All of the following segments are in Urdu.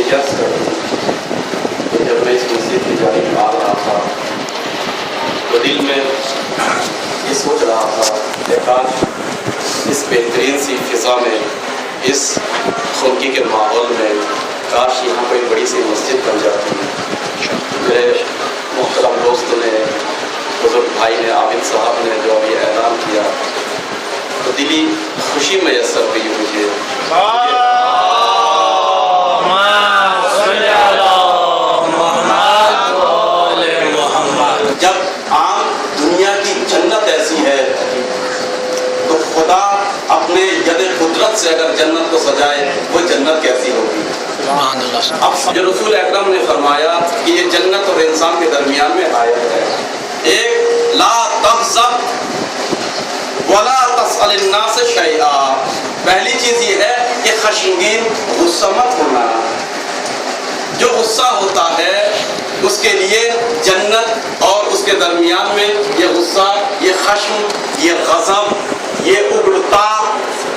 مجھے یس کر دی کہ جب میں اس مسجد کی جانب آ رہا تھا تو دل میں یہ سوچ رہا تھا کہ کاش اس بہترین سی فضا میں، اس خنکی کے ماحول میں کاش یہاں کوئی بڑی سی مسجد بن جاتی۔ میرے محترم دوست نے، بزرگ بھائی نے، عابد صاحب نے جو اب یہ اعلان کیا تو دلی خوشی میسر ہوئی مجھے۔ جب عام دنیا کی جنت ایسی ہے تو خدا اپنے ید قدرت سے اگر جنت کو سجائے وہ جنت کیسی ہوگی؟ اب جو رسول اکرم نے فرمایا کہ یہ جنت اور انسان کے درمیان میں آیت ہے، ایک لا تغضب ولا تسأل الناس شیئا، پہلی چیز یہ ہے کہ خشمگین غصہ مت ہونا۔ جو غصہ ہوتا ہے اس کے لیے جنت اور اس کے درمیان میں یہ غصہ، یہ خشم، یہ غضب، یہ اگڑتا،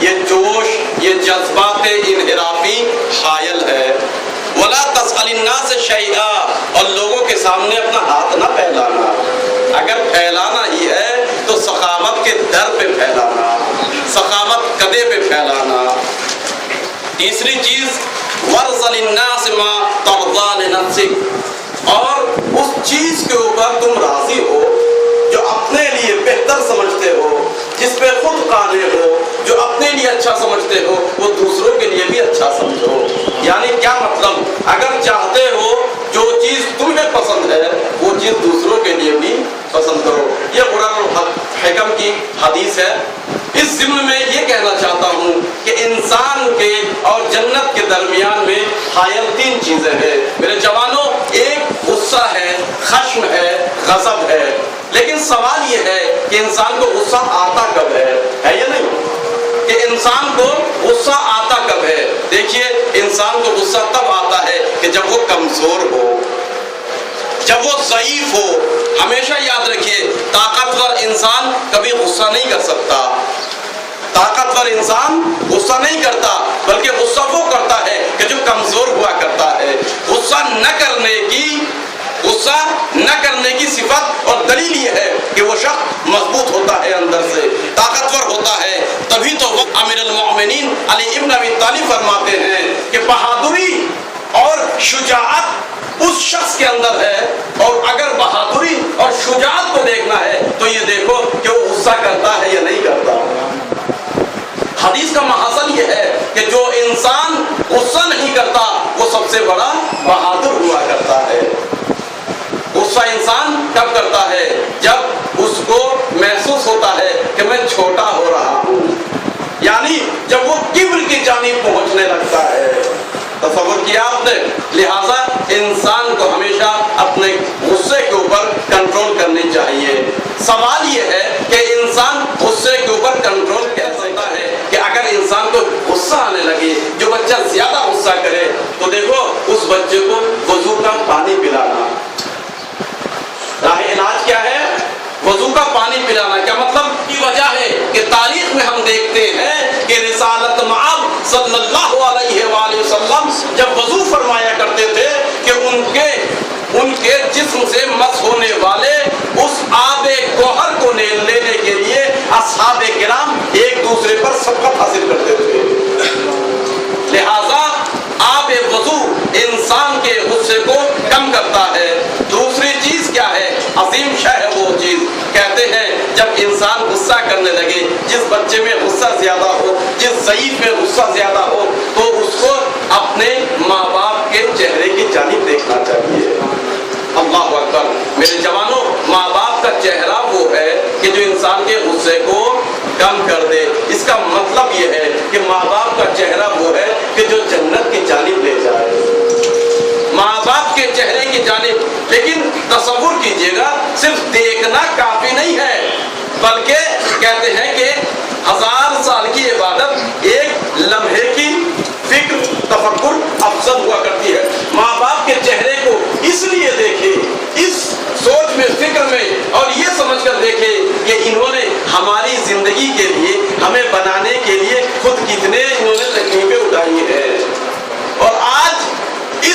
یہ جوش، یہ جذبات انحرافی حائل ہے۔ ولا تسأل الناس شیئا، اور لوگوں کے سامنے اپنا ہاتھ نہ پھیلانا، اگر پھیلانا ہی ہے تو سخاوت کے در پہ پھیلانا، سخاوت قدے پہ پھیلانا۔ تیسری چیز وَارْضَ لِلنَّاسِ مَا تَرْضَىٰ لِنَفْسِكَ، اور اس چیز کے اوپر تم راضی ہو جو اپنے لیے بہتر سمجھتے ہو، جس پہ خود قانع ہو، جو اپنے لیے اچھا سمجھتے ہو وہ دوسروں کے لیے بھی اچھا سمجھو۔ یعنی کیا مطلب؟ اگر چاہتے ہو جو چیز تمہیں پسند ہے وہ چیز دوسروں کے لیے بھی پسند کرو۔ یہ قرآن الحکم کی حدیث ہے۔ اس ضمن میں یہ کہنا چاہتا ہوں کہ انسان کے اور جنت کے درمیان میں حائل تین چیزیں ہیں میرے جوانوں۔ ایک غصہ ہے، خشم ہے، غضب ہے، لیکن سوال یہ ہے کہ انسان کو غصہ آتا کب ہے یا نہیں؟ کہ انسان کو غصہ آتا کب ہے؟ دیکھیے، انسان کو غصہ تب آتا ہے کہ جب وہ کمزور ہو، جب وہ ضعیف ہو۔ ہمیشہ یاد رکھیے، طاقتور انسان کبھی غصہ نہیں کر سکتا، طاقتور انسان غصہ نہیں کرتا، بلکہ غصہ وہ کرتا ہے کہ جو کمزور ہوا کرتا ہے۔ غصہ نہ کرنے کی صفت اور دلیل یہ ہے کہ وہ شخص مضبوط ہوتا ہے، اندر سے طاقتور ہوتا ہے۔ تبھی تو امیر المؤمنین علی ابن ابی طالب فرماتے ہیں کہ بہادری اور شجاعت اس شخص کے اندر ہے، اور اگر بہادری اور شجاعت کو دیکھنا ہے تو یہ دیکھو کہ وہ غصہ کرتا ہے یا نہیں کرتا۔ حدیث کا محاصل یہ ہے کہ جو انسان غصہ نہیں کرتا وہ سب سے بڑا بہادر ہوا کرتا ہے۔ غصہ انسان کب کرتا ہے؟ جب اس کو محسوس ہوتا ہے کہ میں چھوٹا ہو رہا ہوں، یعنی جب وہ کبر کی جانب پہنچنے لگتا ہے۔ تصور کیا آپ نے؟ لہذا انسان کو ہمیشہ اپنے غصے کے اوپر کنٹرول کرنی چاہیے۔ سوال یہ ہے کہ انسان غصے کے اوپر کنٹرول کیسے کرتا ہے؟ کہ اگر انسان کو غصہ آنے لگے، جو بچہ زیادہ غصہ کرے تو دیکھو اس بچے کو وضو کا پانی پلانا۔ راہ علاج کیا ہے؟ وضو کا پانی پلانا۔ کیا مطلب؟ کی وجہ ہے کہ تاریخ میں ہم دیکھتے ہیں کہ رسالت مآب صلی اللہ علیہ وآلہ وسلم جب وضو فرمایا کرتے تھے کہ ان کے جسم سے مس ہونے والے اس آب گوہر کو لینے کے لیے اصحاب کرام ایک دوسرے پر سبقت حاصل کرتے تھے۔ لہذا آب وضو انسان کے غصے کو کم کرتا ہے۔ دوسری چیز کیا ہے؟ عظیم شے ہے وہ چیز، کہتے ہیں جب انسان غصہ کرنے لگے، جس بچے میں غصہ زیادہ ہو، جس ضعیف میں غصہ زیادہ ہو، تو اس کو اپنے ماں باپ کے چہرے کی جانب دیکھنا چاہیے۔ اللہ اکبر میرے جوانوں، ماں باپ کا چہرہ وہ ہے کہ جو انسان کے غصے کو کم کر دے۔ اس کا مطلب یہ ہے کہ ماں باپ کا چہرہ وہ ہے کہ جو جنت کی جانب لے جائے، ماں باپ کے چہرے کی جانب۔ لیکن تصور کیجئے گا، صرف دیکھنا کافی نہیں ہے، بلکہ کہتے ہیں کہ 1000 سال کی عبادت ایک لمحے کی فکر تفکر افضل ہوا کرتی ہے۔ ماں باپ کے چہرے کو اس لیے دیکھے، اس سوچ میں، فکر میں، اور یہ سمجھ کر دیکھے کہ انہوں نے ہماری زندگی کے لیے، ہمیں بنانے کے لیے خود کتنے انہوں نے تکلیفیں اٹھائی ہیں، اور آج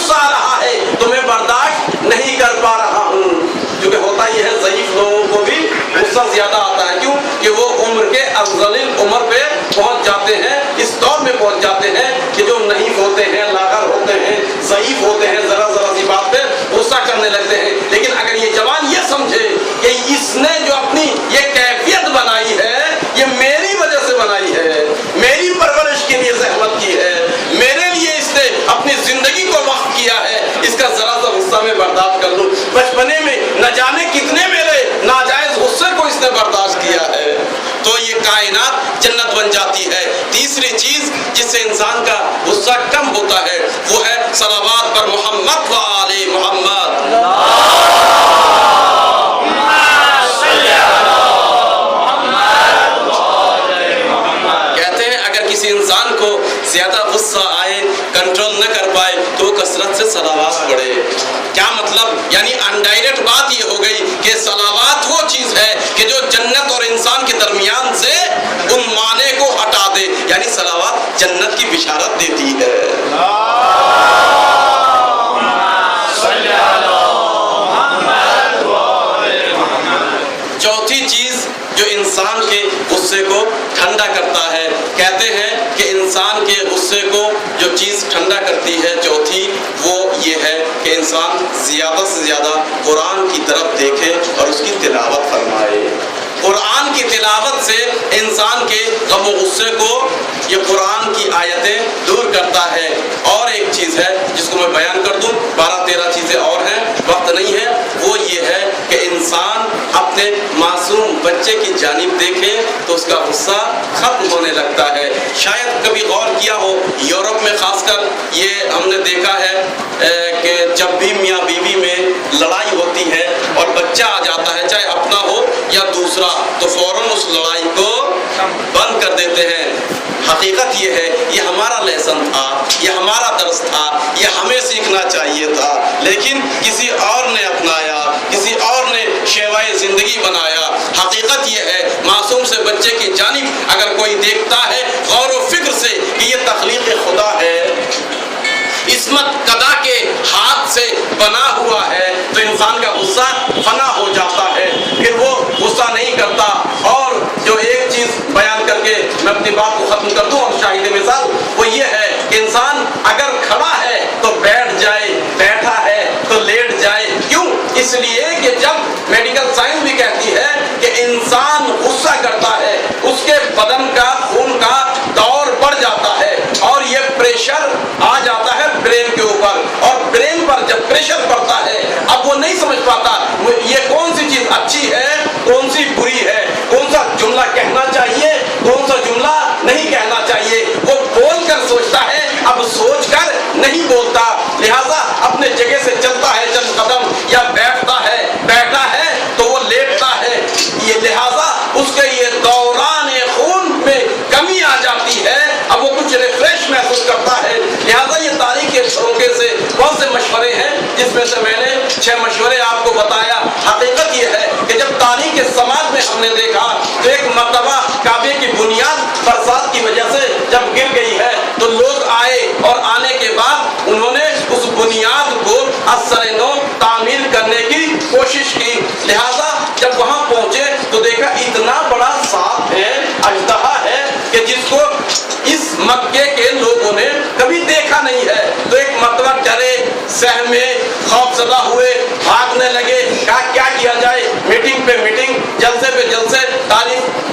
غصہ آ رہا ہے تو میں برداشت نہیں کر پا رہا ہوں. کیونکہ ہوتا یہ ہے ضعیف لوگوں کو بھی غصہ زیادہ آتا ہے. کیوں کہ وہ عمر کے افضل عمر پہ پہنچ جاتے ہیں, اس دور میں پہنچ جاتے ہیں کہ جو نحیف ہوتے ہیں, لاغر ہوتے ہیں, ضعیف ہوتے ہیں, ذرا ذرا سی بات پہ غصہ کرنے لگتے ہیں. لیکن اگر یہ جوان یہ سمجھے کہ اس نے جو اپنی یہ کیفیت بنائی ہے یہ میری وجہ سے بنائی ہے, میری پرورش کے لیے زحمت کی ہے, میرے لیے اس نے اپنی زندگی کو وقف کیا ہے, اس کا ذرا سا غصہ میں برداشت کر لوں. بچپنے میں نہ جانے کتنے میرے ناجائز غصے کو اس نے برداشت کیا ہے, تو یہ کائنات جنت بن جاتی ہے. تیسری چیز جس سے انسان کا غصہ کم ہوتا ہے وہ ہے صلوات پر محمد و آل محمد. کہتے ہیں اگر کسی انسان کو زیادہ غصہ آئے, کنٹرول نہ کر پائے تو وہ کثرت سے صلوات پڑھے. کیا مطلب؟ یعنی انڈائریکٹ بات یہ ہو گئی کہ صلوات وہ چیز ہے کہ جو جنت اور انسان کے درمیان سے ان معنی کو ہٹا دے. یعنی صلوات جنت کی بشارت دیتی ہے. چوتھی چیز جو انسان کے غصے کو ٹھنڈا کرتا ہے, کہتے ہیں کہ انسان کے غصے کو جو چیز ٹھنڈا کرتی ہے چوتھی وہ یہ ہے کہ انسان زیادہ سے زیادہ قرآن کی طرف دیکھے اور اس کی تلاوت فرمائے. قرآن کی تلاوت سے انسان کے غم و غصے کو یہ قرآن کی آیتیں دور کرتا ہے. اور ایک چیز ہے جس کو میں بیان کر دوں, 12-13 چیزیں اور ہیں, وقت نہیں ہے, وہ یہ ہے کہ انسان اپنے معصوم بچے کی جانب دیکھے تو اس کا غصہ ختم ہونے لگتا ہے. شاید کبھی غور کیا ہو, یورپ میں خاص کر یہ ہم نے دیکھا ہے کہ جب بھی میاں بیوی میں لڑائی ہوتی ہے اور بچہ آ جاتا ہے, چاہے اپنا ہو یا دوسرا, تو فوراً اس لڑائی کو بند کر دیتے ہیں. حقیقت یہ ہے یہ ہمارا لیسن تھا, یہ ہمارا درس تھا, یہ ہمیں سیکھنا چاہیے تھا, لیکن کسی اور نے اپنایا, کسی اور نے شیوائے زندگی بنایا. حقیقت یہ ہے معصوم سے بچے کی جانب اگر کوئی دیکھتا ہے غور و فکر سے کہ یہ تخلیق خدا ہے, عصمت قدا کے ہاتھ سے بنا ہوا ہے, تو انسان کا غصہ فنا ہو جاتا ہے, پھر وہ غصہ نہیں کرتا. اور جو ایک چیز بیان کر کے میں اپنی بات کو ختم کر دوں اور شاہد مثال وہ یہ ہے کہ انسان اگر کھڑا ہے تو بیٹھ جائے, بیٹھا ہے تو لیٹ جائے. کیوں؟ اس لیے کہ جب میڈیکل سائنس بھی کہتی ہے کہ انسان غصہ کرتا ہے اس کے بدن کا خون کا دور بڑھ جاتا ہے اور یہ پریشر آ جاتا ہے برین کے اوپر, اور برین پر جب پریشر پڑتا ہے اب وہ نہیں سمجھ پاتا یہ کون سی چیز اچھی ہے, کون سی بری ہے, کون سا جملہ کہنا چاہیے, کون سا جملہ نہیں کہنا چاہیے. وہ بول کر سوچتا ہے, اب سوچ کر نہیں بولتا, لہذا اپنے جگہ سے چلتا ہے چند قدم, یا بیٹھتا ہے, بیٹھا ہے تو وہ لیٹتا ہے. یہ لہذا اس کے یہ دوران خون میں کمی آ جاتی ہے, اب وہ کچھ ریفریش محسوس کرتا ہے. لہذا یہ تاریخ کے شوقے سے بہت سے مشورے ہیں جس میں سے میں نے 6 مشورے آپ کو بتایا. حقیقت یہ ہے کہ جب تاریخ کے سماج میں ہم نے دیکھا تو ایک مرتبہ کعبے کی بنیاد برسات کی وجہ سے جب گر گئی ہے تو لوگ آئے اور آنے کے بعد انہوں نے اس بنیاد کو از سر نو تعمیر کرنے کی کوشش کی. لہذا جب وہاں پہنچے تو دیکھا اتنا بڑا سانپ ہے, اژدہا ہے کہ جس کو اس مکے کے لوگوں نے کبھی دیکھا نہیں ہے. تو ایک مرتبہ ڈرے, سہمے, خوف زدہ ہوئے, بھاگنے لگے. کہا کیا کیا جائے, میٹنگ پہ میٹنگ, جلسے پہ جلسے.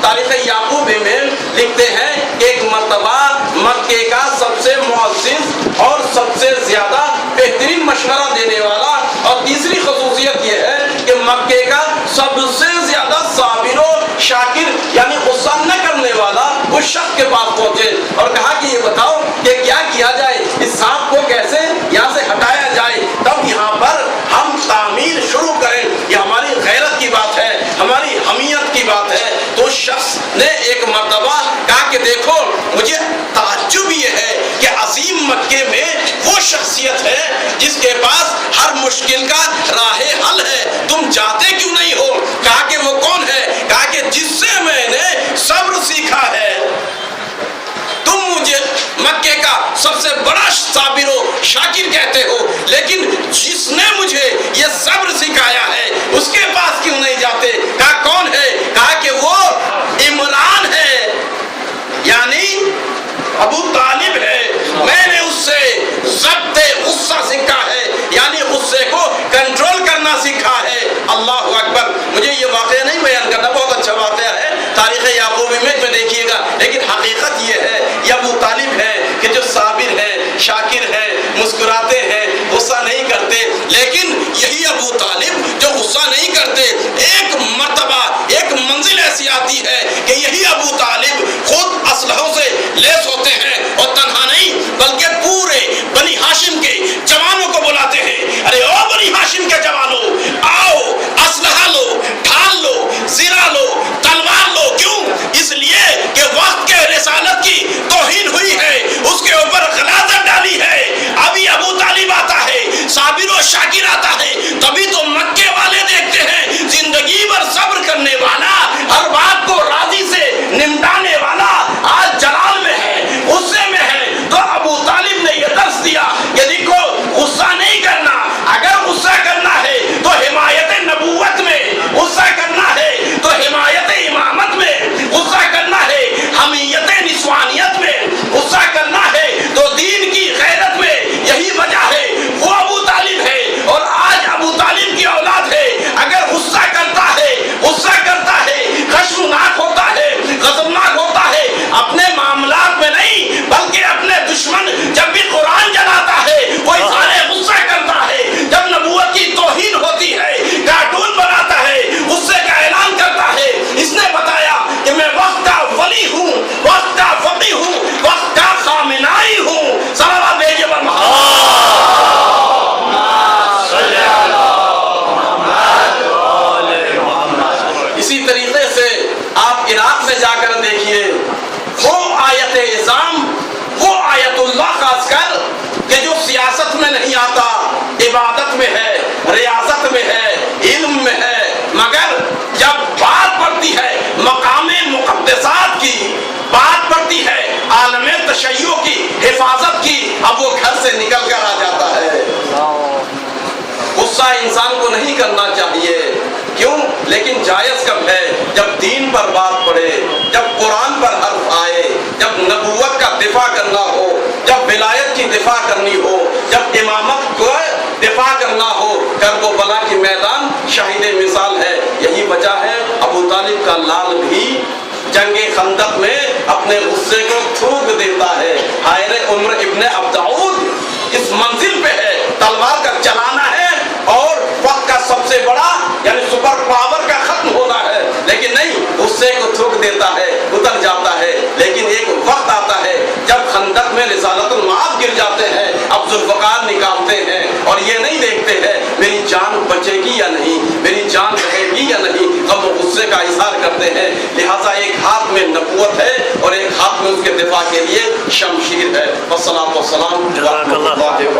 تاریخ یعقوبی میں لکھتے ہیں کہ ایک مرتبہ مکے کا سب سے معزز اور سب سے زیادہ بہترین مشورہ دینے والا, اور تیسری خصوصیت یہ ہے کہ مکے کا سب سے زیادہ صابر و شاکر یعنی غصہ نہ کرنے والا اس شخص کے پاس پہنچے اور کہا کہ یہ بتاؤ کہ کیا کیا جائے, اس سانپ کو کیسے یہاں سے ہٹایا جائے, تب یہاں پر ہم تعمیر شروع کریں. یہ ہماری غیرت کی بات ہے, ہماری حمیت کی بات ہے. تو اس شخص نے ایک مرتبہ کہا کہ دیکھو مجھے تعجب یہ ہے کہ عظیم مکے میں وہ شخصیت ہے جس کے پاس ہر مشکل کا راہ حل ہے, تم جاتے کیوں نہیں ہو. کہا کہ وہ کون ہے, کہا کہ جس سے میں نے صبر سیکھا ہے. تم مجھے مکے کا سب سے بڑا صابر و شاکر کہتے ہو, جس نے مجھے یہ صبر سکھایا ہے اس کے پاس کیوں نہیں جاتے؟ کہا کون ہے؟ کہا کہ وہ عمران ہے، یعنی ابو طالب ہے، میں نے اس سے ضبط غصہ سیکھا ہے، یعنی غصے کو کنٹرول کرنا سیکھا ہے۔ اللہ اکبر۔ مجھے یہ واقعہ نہیں بیان کرنا، بہت اچھا واقعہ ہے تاریخ یعقوبی میں دیکھیے گا، لیکن حقیقت یہ ہے یہ ابو طالب ہے کہ جو صابر ہے، شاکر ہے، مسکراتے ہیں، غصہ نہیں کرتے۔ لیکن یہی ابو طالب جو غصہ نہیں کرتے، ایک مرتبہ ایک منزل ایسی آتی ہے کہ یہی ابو طالب خود اسلحوں سے لیس ہوتے ہیں، اور تنہا نہیں بلکہ پورے بنی ہاشم کے جوانوں کو بلاتے ہیں، ارے او بنی ہاشم کے جوانوں، آؤ اسلحہ لو، ڈھال لو، زرہ لو، تلوار لو۔ کیوں؟ اس لیے کہ وقت کے رسالت کی توہین ہوئی ہے، اس کے اوپر غلاظت ڈالی ہے۔ ابھی ابو طالب آتا ہے، صابر و شاکر آتا ہے، تبھی تو مکے والے دیکھتے ہیں زندگی بھر صبر کرنے والا، ہر بات کو راضی سے نمٹانے والا آج جلال میں ہے، غصے میں ہے۔ تو ابو طالب نے یہ درس دیا کہ دیکھو غصہ نہیں کرنا، اگر غصہ کرنا ہے تو حمایت نبوت میں، غصہ کرنا ہے تو حمایت امامت میں، غصہ کرنا ہے حمیت نسوانیت میں، غصہ کرنا ہے تو دین کی غیرت میں۔ یہی وجہ ہے وہ ابو طالب ہے، اور آج ابو طالب کی اولاد ہے، اگر غصہ کرتا ہے، غصہ کرتا ہے، خشمناک ہوتا ہے، غضبناک ہوتا ہے، اپنے معاملات میں نہیں بلکہ اپنے دشمن جب بھی قرآن جلاتا ہے وہ اظہار غصہ کرتا ہے، جب نبوت کی توہین ہوتی ہے کارٹون بناتا ہے، غصے کا اعلان کرتا ہے۔ اس نے بتایا کہ میں وقت کا ولی ہوں، وقت کا فقیہ ہوں، وقت کا خامنائی ہوں۔ صلوات بھیجیے بر اسی طریقے سے آپ عراق میں جا کر دیکھیے، وہ آیت اعظام، وہ آیت اللہ کا عسکر کہ جو سیاست میں نہیں آتا، عبادت میں ہے، ریاضت میں ہے، علم میں ہے، مگر جب بات پڑتی ہے مقام مقدسات کی، بات پڑتی ہے عالم تشیع کی، حفاظت کی، اب وہ گھر سے نکل کر آ جاتا ہے۔ غصہ انسان کو نہیں کرنا چاہیے، کیوں؟ لیکن جائز کب ہے؟ جب دین پر بات پڑے، جب قرآن پر حرف آئے، جب نبوت کا دفاع کرنا ہو، جب ولایت کی دفاع کرنی ہو، جب امامت کو دفاع کرنا ہو۔ کربلا کی میدان شاہد مثال ہے۔ یہی وجہ ہے ابو طالب کا لال بھی جنگ خندق میں اپنے غصے کو تھوک دیتا ہے۔ حائر عمر ابن عبدعود اس منزل پہ ہے، تلوار کا چلانا ہے اور وقت کا سب سے بڑا یعنی سپر پاور کا ختم ہونا ہے، لیکن نہیں، غصے کو تھوک دیتا ہے، اتر جاتا ہے۔ لیکن ایک وقت آتا ہے جب خندق میں رسالت المعاد گر جاتے ہیں، اب ذوالفقار نکالتے ہیں اور یہ نہیں دیکھتے ہیں میری جان بچے گی یا نہیں، میری جان رہے گی یا نہیں، اب وہ غصے کا اظہار کرتے ہیں۔ لہٰذا ایک ہاتھ میں نبوت ہے اور ایک ہاتھ میں اس کے دفاع کے لیے شمشیر ہے۔ والصلاۃ والسلام علی رسول اللہ۔